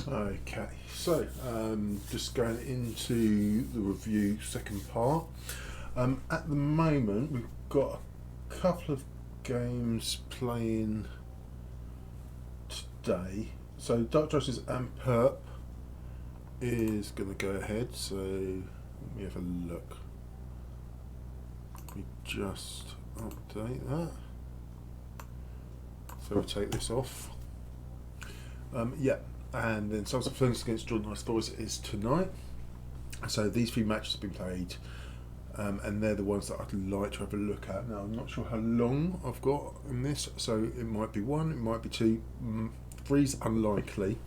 Okay, so just going into the review second part. At the moment, we've got a couple of games playing today. So Dark Justice and Perp is going to go ahead. So let me have a look. Let me just update that. So we'll take this off. Yeah. And then Sons of Flames against Jordan Nice Boys is tonight. So these three matches have been played, and they're the ones that I'd like to have a look at. Now I'm not sure how long I've got in this, so it might be one, it might be two, three's unlikely,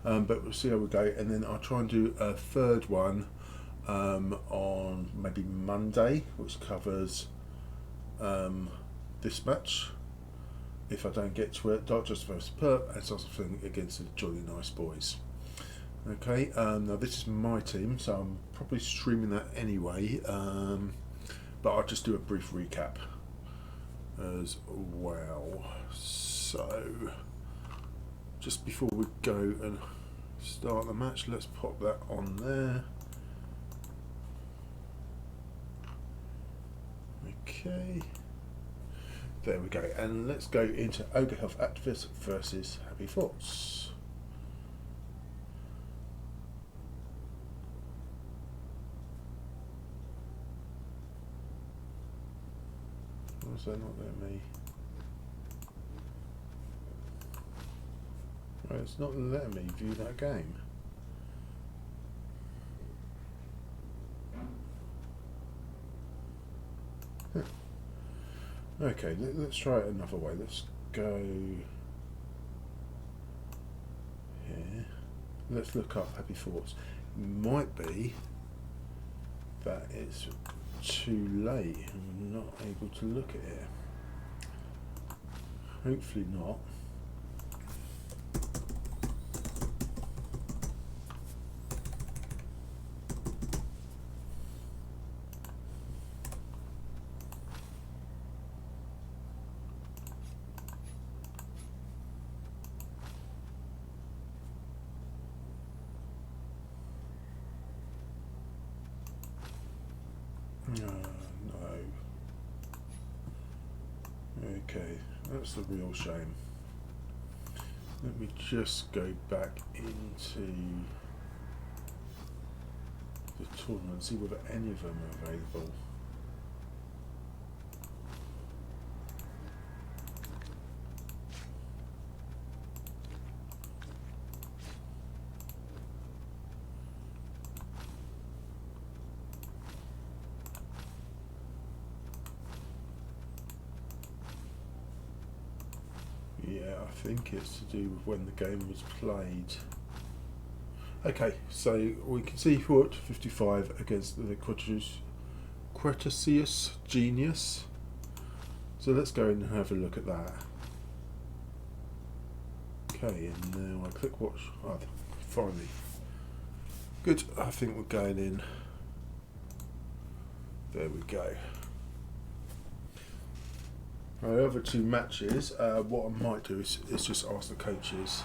but we'll see how we go. And then I'll try and do a third one on maybe Monday, which covers this match. If I don't get to it, Dark Justice vs Perp and Sons of Flames against the Jolly Nice Boys. Okay, now this is my team, so I'm probably streaming that anyway, but I'll just do a brief recap as well. So, just before we go and start the match, let's pop that on there. Okay. There we go, and let's go into Ogre Health Activist versus Happy Thoughts. Why is that not letting me? Well, it's not letting me view that game. Huh. Okay, let's try it another way. Let's go here. Let's look up Happy Thoughts. It might be that it's too late and I'm not able to look at it. Hopefully not. No. Okay, that's a real shame. Let me just go back into the tournament and see whether any of them are available. Yeah, I think it's to do with when the game was played. Okay, so we can see Hooirt55 against the Cretaceous Genius. So let's go in and have a look at that. Okay, and now I click watch. Oh, finally. Good, I think we're going in. There we go. My other two matches, what I might do is just ask the coaches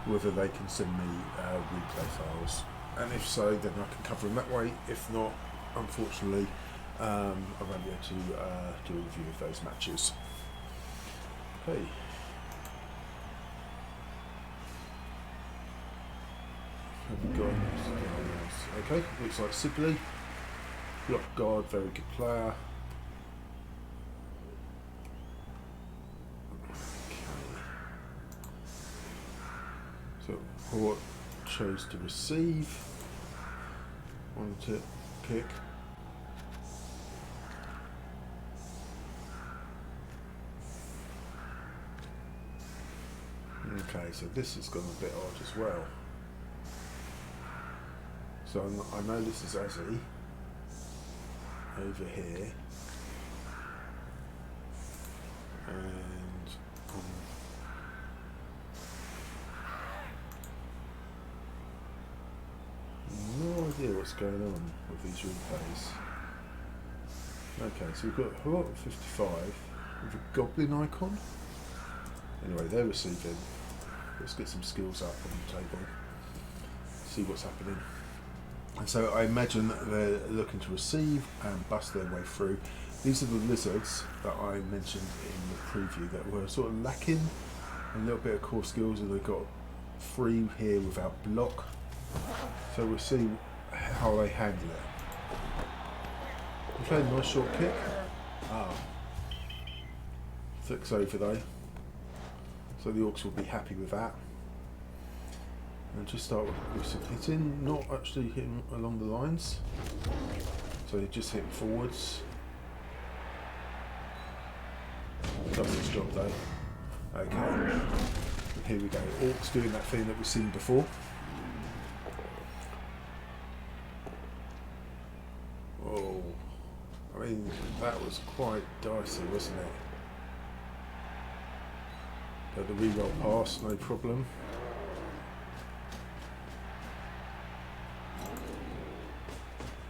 whether they can send me replay files, and if so, then I can cover them that way. If not, unfortunately, I won't be able to do a review of those matches. Okay. Okay, looks like Sibley. Block guard, very good player. Okay. So Hooirt chose to receive. Wanted to kick. Okay, so this has gone a bit odd as well. So I know this is Azzy over here, and no idea what's going on with these replays. Okay, so we've got Hooirt55 with a goblin icon. Anyway, they're receiving. Let's get some skills up on the table. See what's happening. And so I imagine that they're looking to receive and bust their way through. These are the lizards that I mentioned in the preview that were sort of lacking a little bit of core skills, and they've got 3 here without block. So we'll see how they handle it. Okay, nice short kick. Flicks over though. So the Orcs will be happy with that. And just start with some hitting, not actually hitting along the lines. So they just hit forwards. Does its job though. Okay. Here we go. Orcs doing that thing that we've seen before. Oh, I mean, that was quite dicey, wasn't it? But the reroll pass, no problem.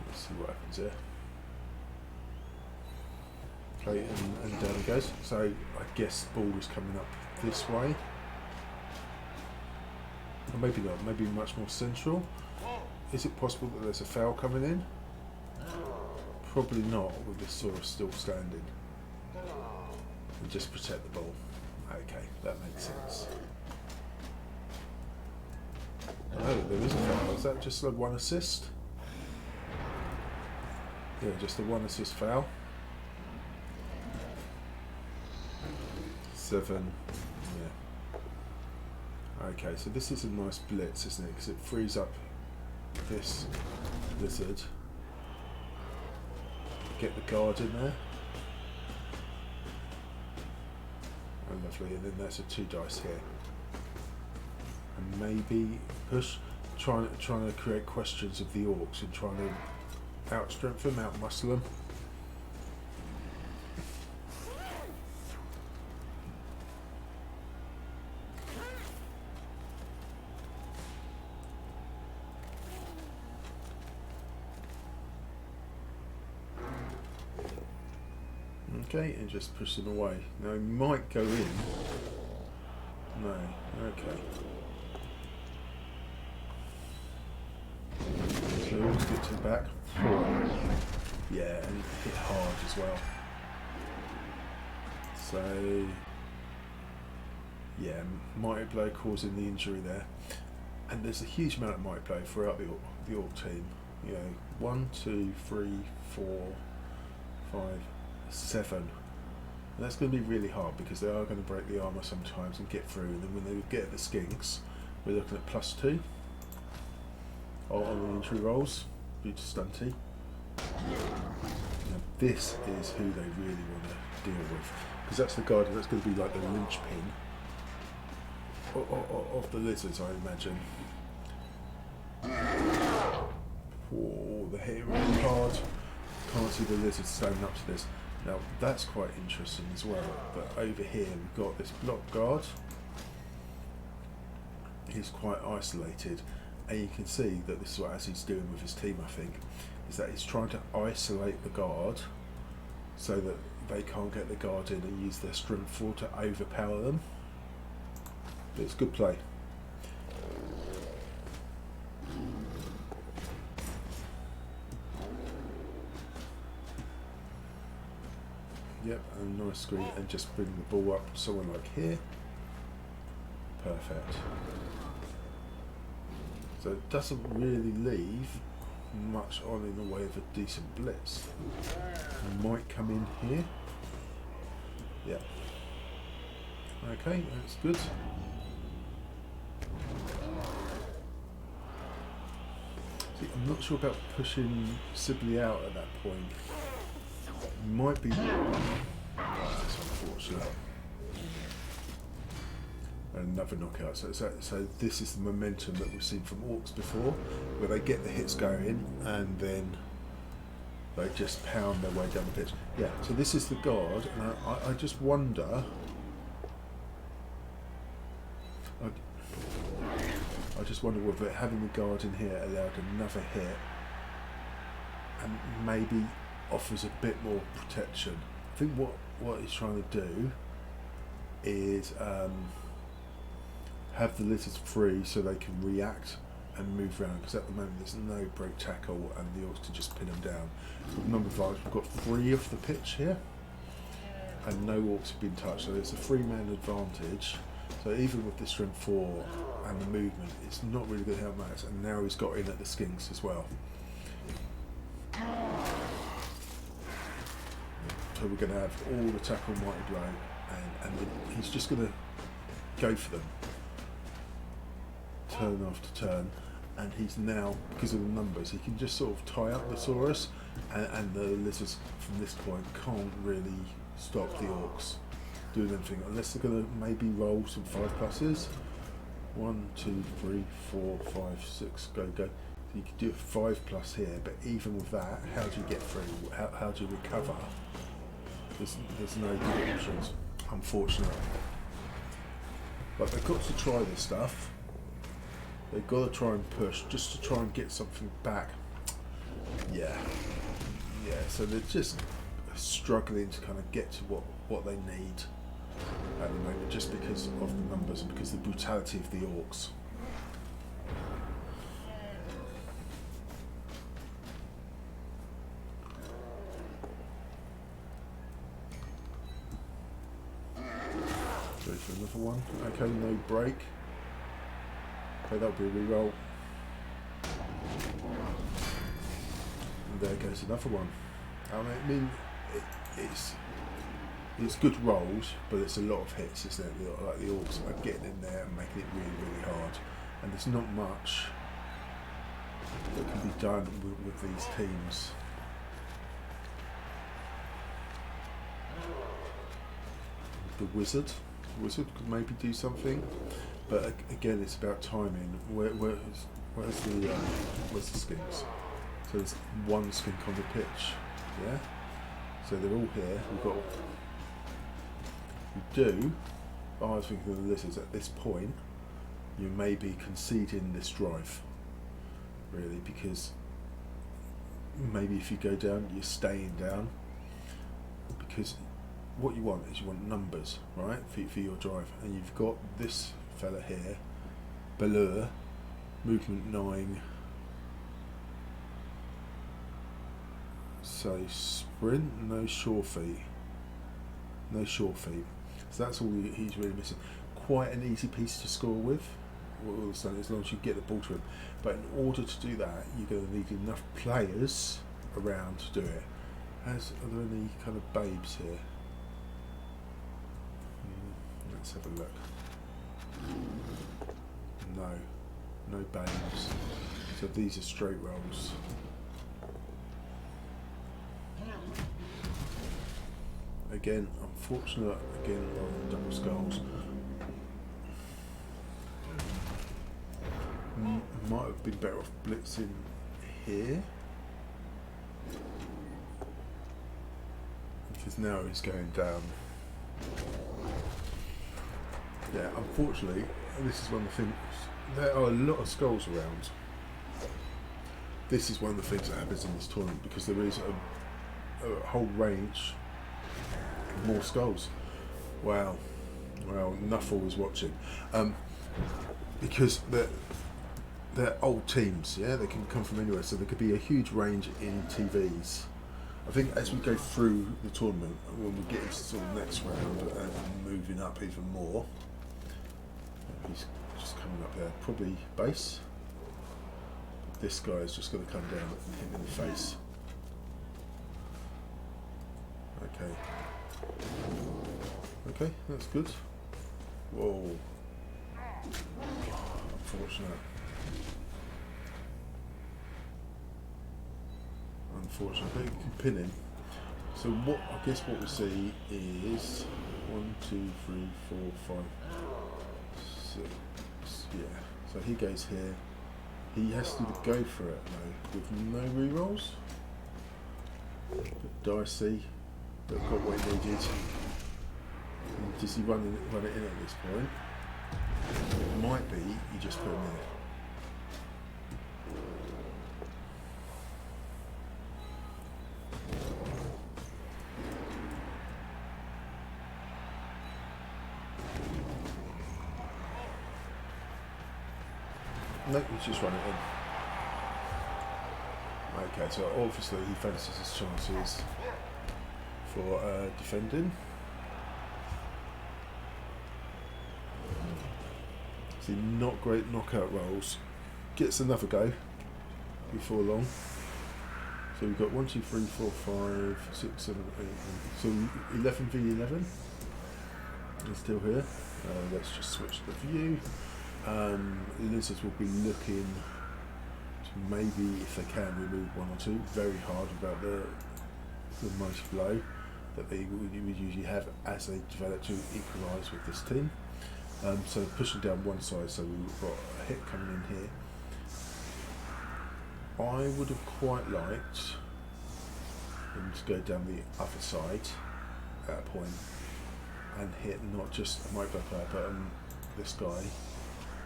Let's see what happens here. Okay, and down he goes. So I guess the ball is coming up this way. Or maybe not, maybe much more central. Is it possible that there's a foul coming in? Probably not, with this Saurus still standing. And just protect the ball. Okay, that makes sense. Oh, there is a foul. Is that just a 1 assist? Yeah, just a 1 assist foul. 7. Yeah. Okay, so this is a nice blitz, isn't it? Because it frees up this lizard. Get the guard in there. Oh, lovely, and then there's a 2 dice here. And maybe push, trying to create questions of the Orcs and trying to outstrength them, outmuscle them. Okay, and just push them away. Now he might go in. No, okay. So let's get to the back. Yeah, and hit hard as well. So yeah, mighty blow causing the injury there. And there's a huge amount of mighty blow throughout the Orc team. You know, 1, 2, 3, 4, 5, 7. And that's going to be really hard because they are going to break the armour sometimes and get through, and then when they get the skinks, we're looking at +2 on the injury rolls due to stunty. Now this is who they really want to deal with, because that's the guard that's going to be like the linchpin of the lizards, I imagine. Oh, they're hitting really hard. Can't see the lizards standing up to this. Now that's quite interesting as well, but over here we've got this block guard. He's quite isolated, and you can see that this is what he's doing with his team, I think, is that he's trying to isolate the guard so that they can't get the guard in and use their strength 4 to overpower them. But it's good play. Yep, and nice screen, and just bring the ball up somewhere like here. Perfect. So it doesn't really leave much on in the way of a decent blitz. Might come in here. Yeah. Okay, that's good. See, I'm not sure about pushing Sibley out at that point. Might be. That's unfortunate. Another knockout. So this is the momentum that we've seen from Orcs before, where they get the hits going and then they just pound their way down the pitch. Yeah. So this is the guard, and I just wonder. I just wonder whether having the guard in here allowed another hit and maybe offers a bit more protection. I think what he's trying to do is have the lizards free so they can react and move around, because at the moment there's no break tackle and the Orcs to just pin them down. With number 5, we've got 3 off the pitch here and no Orcs have been touched, so it's a 3-man advantage. So even with the strength 4 and the movement, it's not really going to help Max, and now he's got in at the skinks as well. So we're going to have all the tackle mighty blow, and he's just going to go for them turn after turn, and he's now, because of the numbers, he can just sort of tie up the Saurus, and the lizards from this point can't really stop the Orcs doing anything, unless they're going to maybe roll some 5+s. 1, 2, 3, 4, 5, 6, go. So you could do a 5+ here, but even with that, how do you get through? How do you recover? There's no good options, unfortunately. But they've got to try this stuff. They've got to try and push, just to try and get something back. Yeah, so they're just struggling to kind of get to what they need at the moment, just because of the numbers and because of the brutality of the Orcs. Go for another one. Okay, no break. Okay, that'll be a reroll. And there goes another one. I mean, it's good rolls, but it's a lot of hits, isn't it? Like the Orcs are getting in there and making it really, really hard. And there's not much that can be done with these teams. The wizard could maybe do something, but again, it's about timing. Where's the skinks? So there's one skink on the pitch, yeah. So they're all here. I was thinking of the lizards at this point. You may be conceding this drive, really, because maybe if you go down, you're staying down, because what you want is you want numbers, right, for your drive, and you've got this fella here, Balleur, movement 9, so sprint, no sure feet, so that's all he's really missing. Quite an easy piece to score with, as long as you get the ball to him, but in order to do that, you're going to need enough players around to do it. Are there any kind of babes here? Let's have a look. No babes. So these are straight rolls. Again, unfortunate. Again, on double skulls. Might have been better off blitzing here, because now he's going down. Yeah, unfortunately, this is one of the things. There are a lot of skulls around. This is one of the things that happens in this tournament, because there is a whole range of more skulls. Wow. Well, Nuffle is watching. Because they're old teams, yeah? They can come from anywhere, so there could be a huge range in TVs. I think as we go through the tournament, when we get into sort of next round and moving up even more, he's just coming up there, probably base. This guy is just going to come down and hit him in the face. Okay, that's good. Whoa. Unfortunately, you can pin him. So I guess what we'll see is 1, 2, 3, 4, 5, 6. Yeah. So he goes here. He has to go for it though, with no rerolls. But Dicey, that got what he needed. And does he run it in at this point? It might be you just put him in. No, he's just run it in. Okay, so obviously he fancies his chances for defending. See, not great knockout rolls. Gets another go before long. So we've got 1, 2, 3, 4, 5, 6, 7, 8, 9. So 11 v 11. He's still here. Let's just switch the view. The lizards will be looking to maybe, if they can, remove 1 or 2. Very hard about the mighty blow that they would usually have as they develop to equalise with this team. So pushing down one side, so we've got a hit coming in here. I would have quite liked him to go down the other side at a point and hit not just my player but this guy.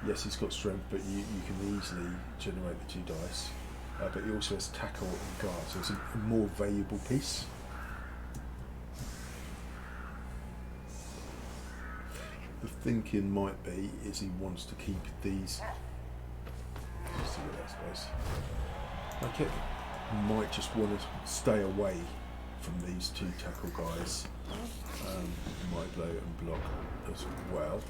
Yes, he's got strength, but you can easily generate the 2 dice. But he also has tackle and guard, so it's a more valuable piece. The thinking might be is he wants to keep these. Let's see what that goes. Okay, might just want to stay away from these 2 tackle guys. Might blow and block as well.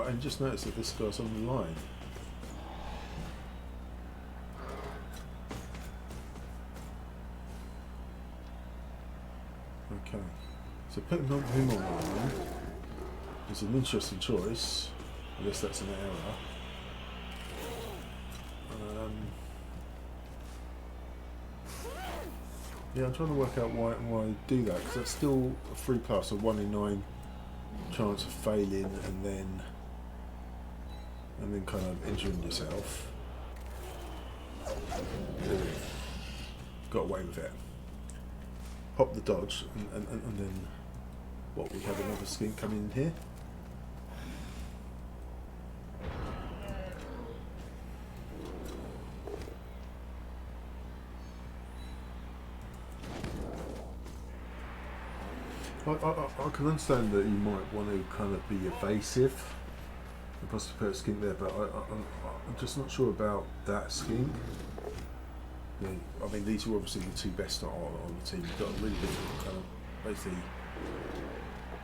And just notice that this guy's on the line. Okay, so putting him on the line is an interesting choice. I guess that's an error. Yeah, I'm trying to work out why I do that, because that's still a 3+, a 1 in 9 chance of failing and then kind of injuring yourself. Got away with it. Pop the dodge and then what, we have another skink coming in here. I can understand that you might want to kind of be evasive and possibly put a skink there, but I'm just not sure about that skink. Yeah, I mean, these are obviously the 2 best on the team. You've got a really good kind of basically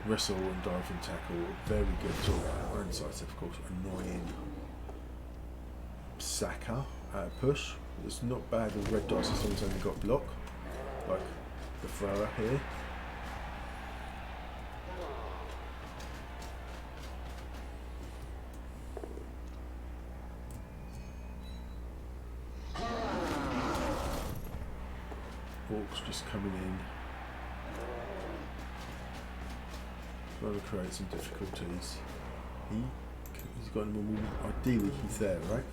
wrestle and dive and tackle. Very good sort of insights, of course. Annoying Saka push. It's not bad with red dice as long as only got block, like the thrower here. Orcs just coming in, trying to create some difficulties. He's got a normal. Ideally, he's there, right?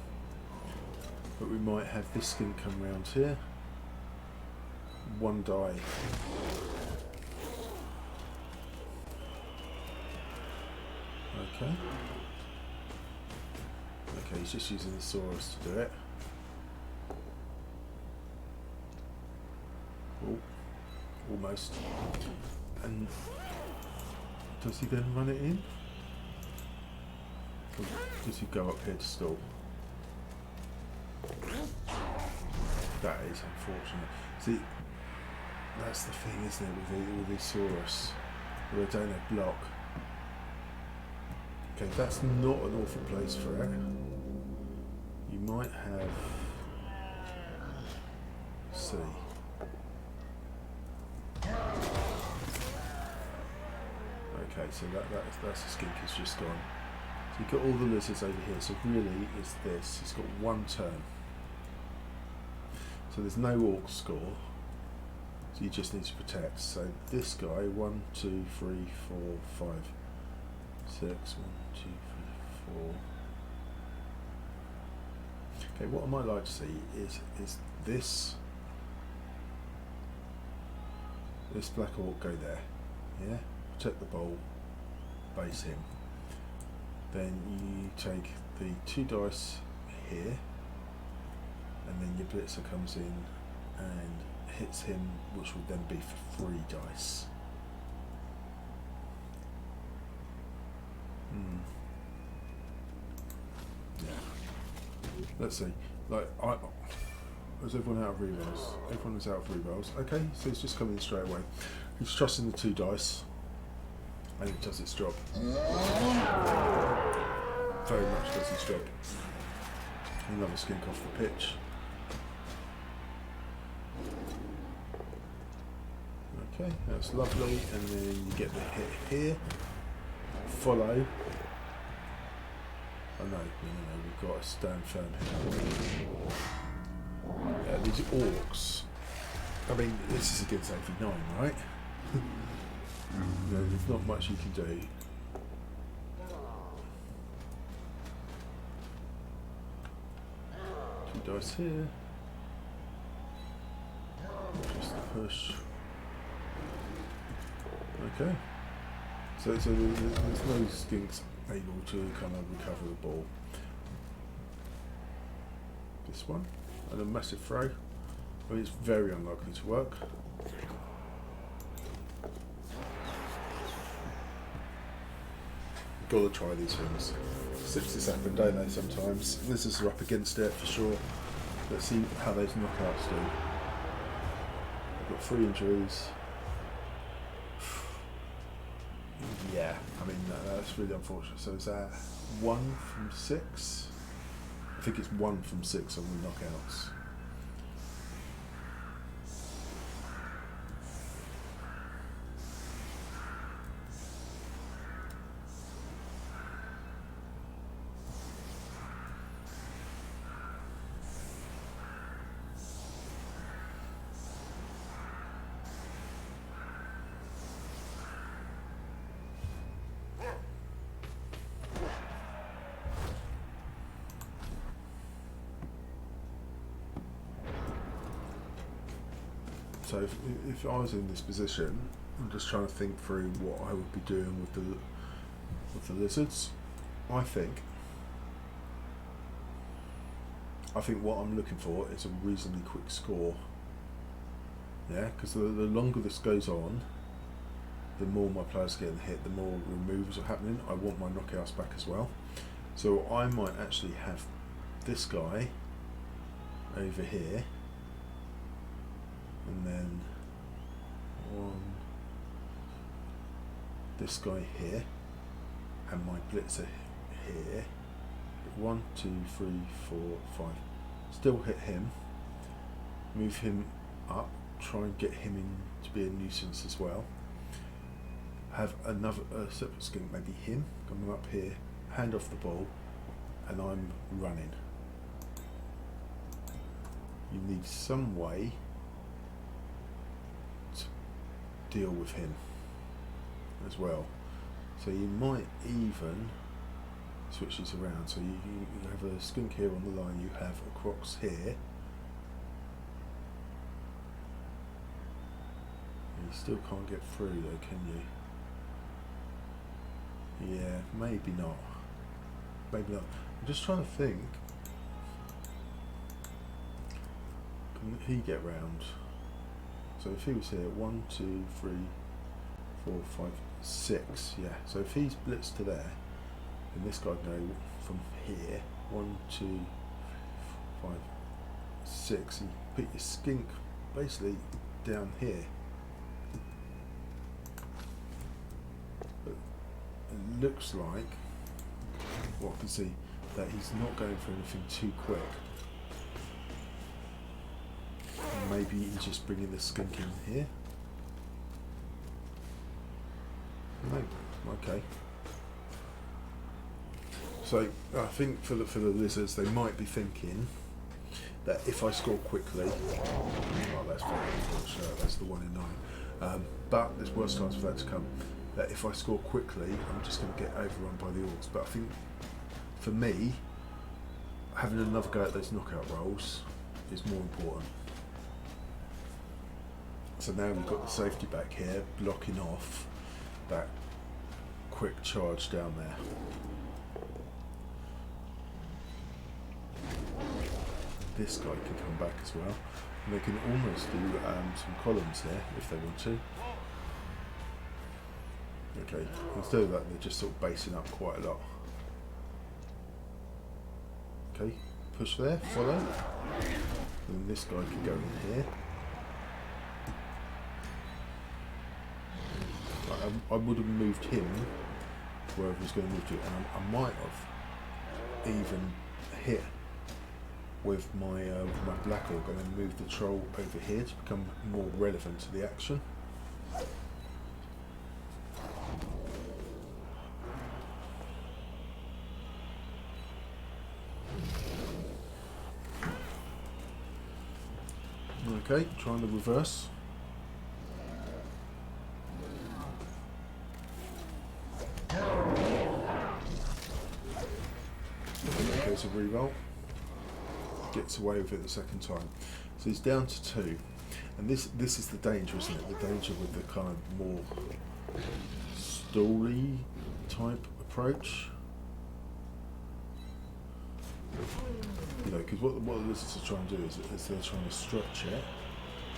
But we might have this skink come round here. 1 die. Okay. Okay, he's just using the Saurus to do it. Oh, almost. And does he then run it in? Or does he go up here to stall? That is unfortunate. See, that's the thing, isn't it, with these Saurus, where they don't have block. Okay, that's not an awful place for it. You might have C. Okay, so that's a skink has just gone. So you've got all the lizards over here, so really it's this. He's got 1 turn. So there's no orc score. So you just need to protect. So this guy, 1, 2, 3, 4, 5, 6, 1, 2, 3, 4. Okay, what I might like to see is this black orc go there. Yeah? Protect the bowl, base him. Then you take the 2 dice here, and then your blitzer comes in and hits him, which would then be for 3 dice. Yeah. Let's see. Like, is everyone out of rerolls? Everyone is out of rerolls. Okay, so it's just coming in straight away. He's trusting the 2 dice, and it does its job. Very much does its job. Another skink off the pitch. Okay, that's lovely, and then you get the hit here. Follow. Oh no, we've got to stand firm here. These orcs. I mean, this is against 89, right? There's not much you can do. Two dice here. Just push. Okay. So there's no skinks able to kind of recover the ball. This one, and a massive throw. I mean, it's very unlikely to work. Got to try these things. Sips this happen, don't they? Sometimes lizards are up against it for sure. Let's see how those knockouts do. I've got 3 injuries. Yeah, I mean that's really unfortunate. So is that 1 from 6? I think it's 1 from 6 on the knockouts. So if I was in this position, I'm just trying to think through what I would be doing with the lizards. I think what I'm looking for is a reasonably quick score. Yeah, because the longer this goes on, the more my players are getting hit, the more removes are happening. I want my knockouts back as well. So I might actually have this guy over here. And then this guy here, and my blitzer here. 1, 2, 3, 4, 5. Still hit him. Move him up. Try and get him in to be a nuisance as well. Have another separate skink, maybe him, coming up here. Hand off the ball, and I'm running. You need some way deal with him as well, so you might even switch these around. So you have a skink here on the line, you have a crocs here. You still can't get through though, can you? Yeah, maybe not. Maybe not. I'm just trying to think. Can he get round? So if he was here, 1, 2, 3, 4, 5, 6, yeah. So if he's blitzed to there, then this guy can go from here, 1, 2, 5, 6, and put your skink basically down here. But it looks like, well, I can see that he's not going for anything too quick. Maybe he's just bringing the skink in here. No, okay. So I think for the lizards, they might be thinking that if I score quickly, well, that's very unfortunate. That's the 1 in 9. But there's worse times for that to come. That if I score quickly, I'm just going to get overrun by the orcs. But I think for me, having another go at those knockout rolls is more important. So now we've got the safety back here, blocking off that quick charge down there. This guy can come back as well. And they can almost do some columns there if they want to. Okay, instead of that, they're just sort of basing up quite a lot. Okay, push there, follow. And this guy can go in here. I would have moved him wherever he's going to move to, and I might have even hit with my black orc and then move the troll over here to become more relevant to the action. Okay, trying the reverse. Okay, so reroll. Gets away with it the second time. So he's down to 2. And this is the danger, isn't it? The danger with the kind of more story type approach. You know, because what the lizards are trying to do is they're trying to stretch it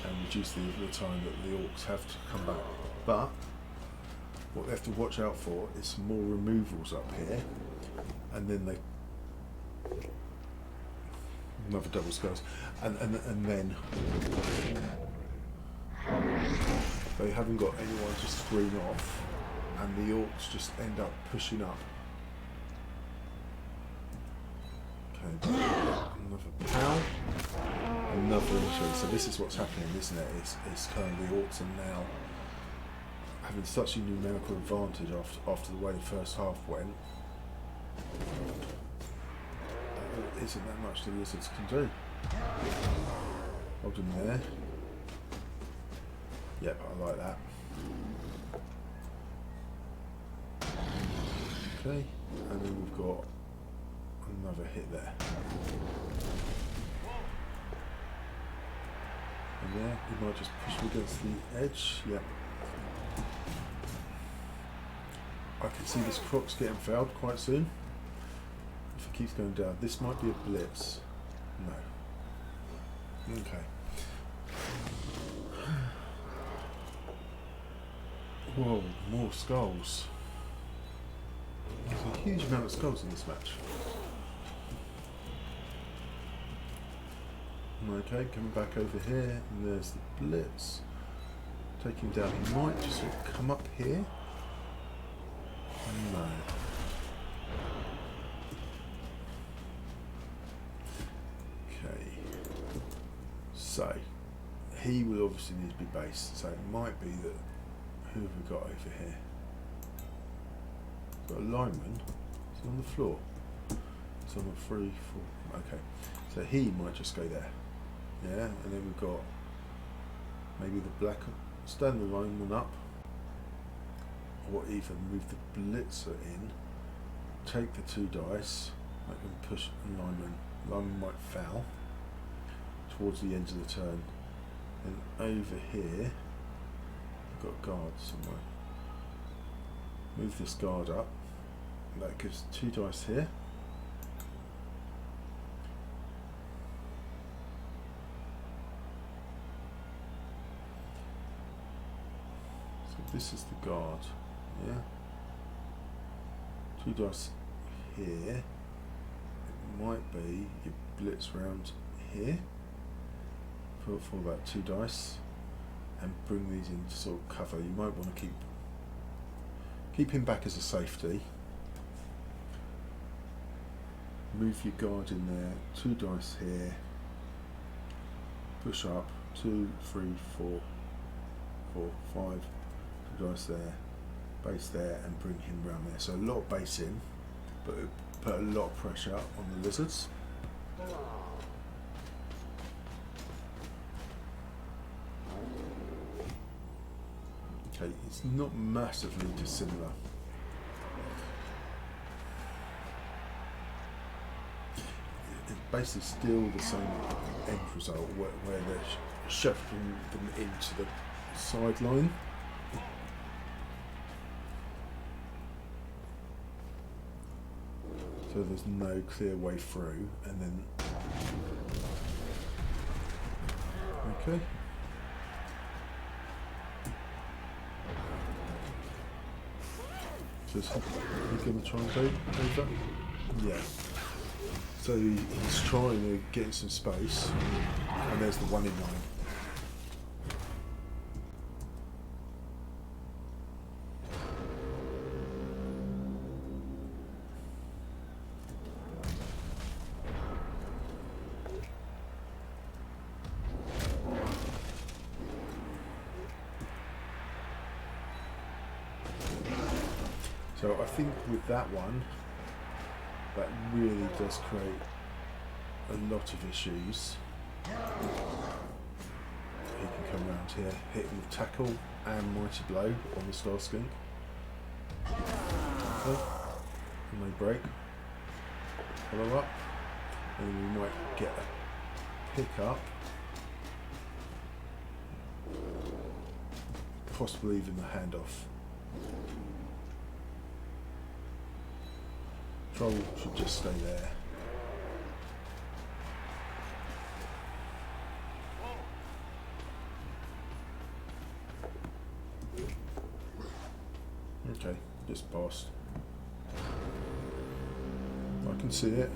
and reduce the time that the orcs have to come back. But what they have to watch out for is some more removals up here, and then they another double skulls, and then they haven't got anyone to screen off, and the orcs just end up pushing up. Okay, another pow, another injury. So this is what's happening, isn't it? It's kind of the orcs are now having such a numerical advantage after the way the first half went. There isn't that much the lizards can do. Hold him there. Yep, I like that. Okay, and then we've got another hit there. And yeah, he might just push him against the edge. Yep. I can see this croc's getting fouled quite soon. If it keeps going down, this might be a blitz. No. Okay. Whoa, more skulls. There's a huge amount of skulls in this match. Okay, coming back over here, and there's the blitz. Take him down. He might just sort of come up here. No. Okay. So, he will obviously need to be based. So it might be that, who have we got over here? We've got a lineman. He's on the floor. It's on a 3, 4. Okay. So he might just go there. Yeah, and then we've got maybe the black, stand the lineman up, or even move the blitzer in, take the 2 dice, make them push and lineman might foul towards the end of the turn. Then over here, we've got guards somewhere. Move this guard up, and that gives 2 dice here. This is the guard, yeah. 2 dice here. It might be you blitz round here for about 2 dice and bring these in to sort of cover. You might want to keep him back as a safety. Move your guard in there. 2 dice here. Push up. 2, 3, 4, 4, 5. Dice there, base there, and bring him round there. So a lot of base in, but it put a lot of pressure on the lizards. Okay, it's not massively dissimilar. It's basically still the same end result where they're shuffling them into the sideline. So there's no clear way through, and then Just he's going to try and go over. Yeah. So he's trying to get in some space, and there's the 1 in 9. So I think with that one, that really does create a lot of issues. He can come around here, hit him with tackle and mighty blow on the Star Skink. Okay. And they break. Follow up. And we might get a pick up. Possibly even the handoff. Troll should just stay there. Okay, just passed. I can see it.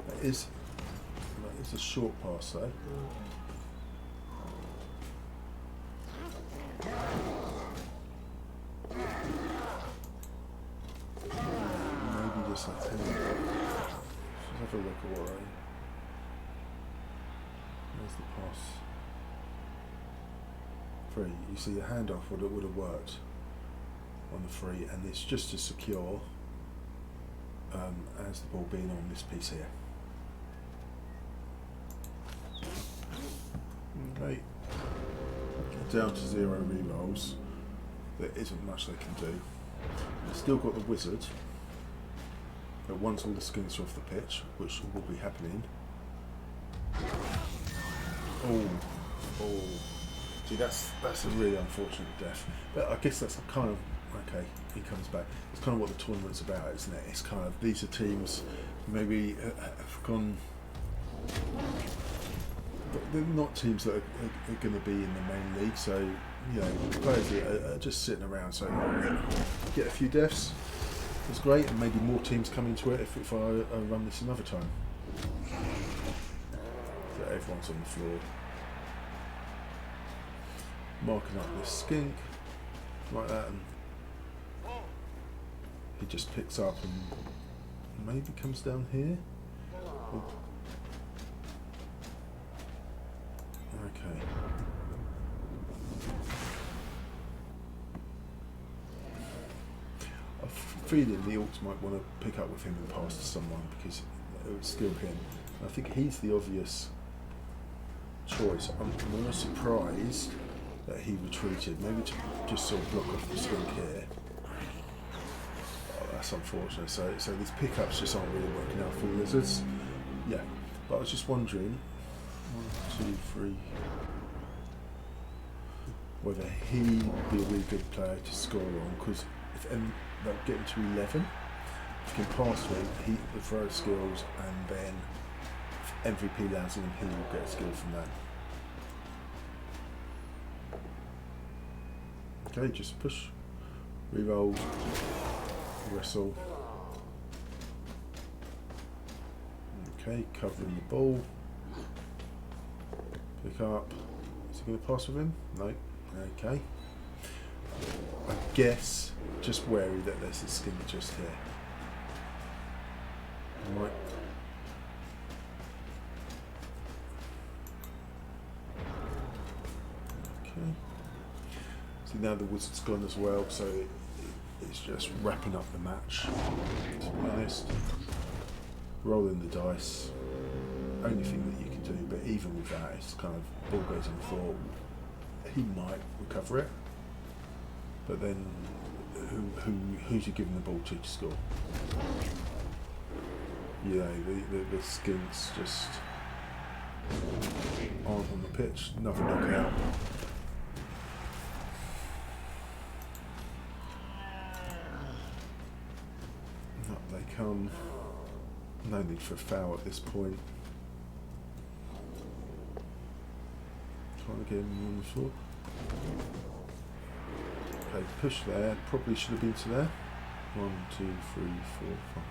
That is a short pass though. Let's have a look at what there's the pass. 3. You see the handoff would have worked on the 3, and it's just as secure as the ball being on this piece here. Okay. Down to 0 rerolls. There isn't much they can do. Still got the wizard. But once all the skinks are off the pitch, which will be happening. Oh. See, that's a really unfortunate death. But I guess that's kind of okay. He comes back. It's kind of what the tournament's about, isn't it? It's kind of these are teams maybe have gone. They're not teams that are going to be in the main league. So you know, players are just sitting around. So get a few deaths. It's great, and maybe more teams come into it if I run this another time. So everyone's on the floor. Marking up this skink, like that, and he just picks up and maybe comes down here. Oh. Okay. Feeling the Orcs might want to pick up with him and pass to someone because it would skill him. I think he's the obvious choice. I'm more surprised that he retreated, maybe to just sort of block off the skink here. Oh, that's unfortunate. So these pickups just aren't really working out for the lizards. Yeah, but I was just wondering, 1, 2, 3, whether he'd be a really good player to score on, because if they'll get him to 11. If you can pass to him, he will throw skills, and then if MVP lands on him, he will get a skill from that. Okay, just push, reroll, wrestle. Okay, covering the ball. Pick up. Is he going to pass with him? No. Okay. I guess just wary that there's a skink just here. Right. Okay. See, now the wizard's gone as well, so it's just wrapping up the match. To be honest, rolling the dice. Only thing that you can do, but even with that, it's kind of ball goes on the floor. He might recover it. But then, who's you giving the ball to score? You know, the skinks just aren't on the pitch. Another knockout. Up they come. No need for a foul at this point. Trying to get him on the floor. Okay, push there, probably should have been to there. 1, 2, 3, 4, 5.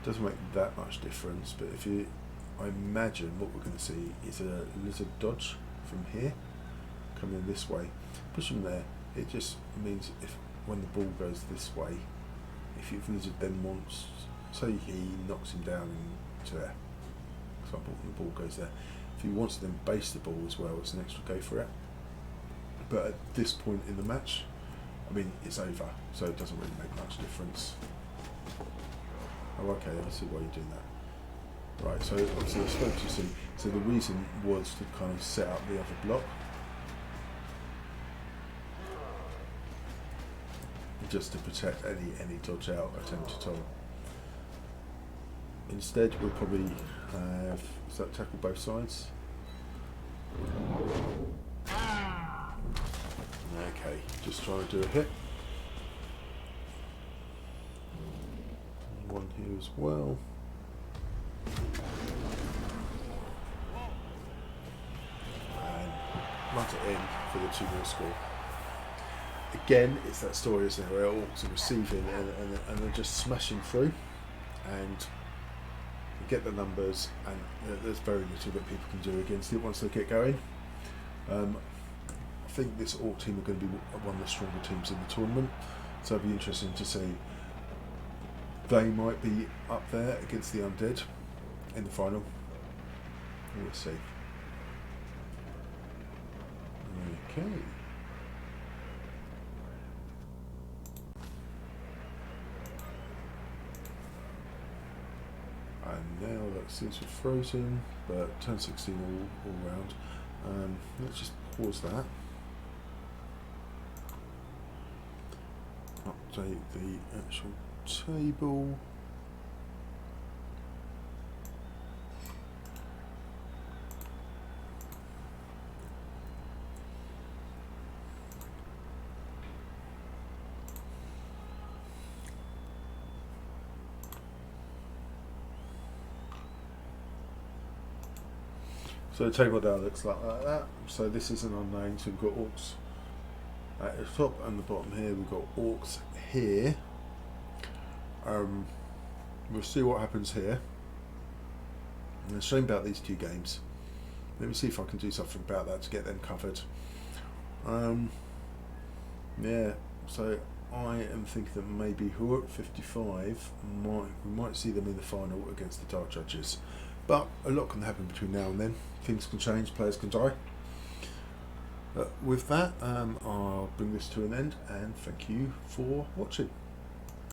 Doesn't make that much difference, but if you, I imagine what we're going to see is a lizard dodge from here, coming this way. Push him there. It just means if when the ball goes this way, if your lizard then wants, say he knocks him down into there, for example, and the ball goes there. If he wants to then base the ball as well, it's an extra go for it. But at this point in the match, I mean, it's over, so it doesn't really make much difference. Oh, okay, I see why you're doing that. Right, so obviously I spoke to you soon. So the reason was to kind of set up the other block. Just to protect any dodge out attempt at all. Instead, we'll probably have, is that tackle both sides? Okay, just try to do a hit. One here as well. And run it in for the 2-0 score. Again, it's that story, isn't it, where Orcs are receiving and they're just smashing through, and you get the numbers, and there's very little that people can do against it once they get going. I think this Orc team are going to be one of the stronger teams in the tournament, so it'll be interesting to see. They might be up there against the Undead in the final. We'll see. Okay. And now that seems to be frozen, but turn 16 all round. Let's just pause that. Update the actual table. So the table now looks like that. So this is an unknown, so we've got Orcs at the top and the bottom here. We've got Orcs here. We'll see what happens here. And it's a shame about these two games. Let me see if I can do something about that to get them covered. Yeah, so I am thinking that maybe Hooirt55 we might see them in the final against the Dark Judges. But a lot can happen between now and then. Things can change, players can die. With that, I'll bring this to an end, and thank you for watching.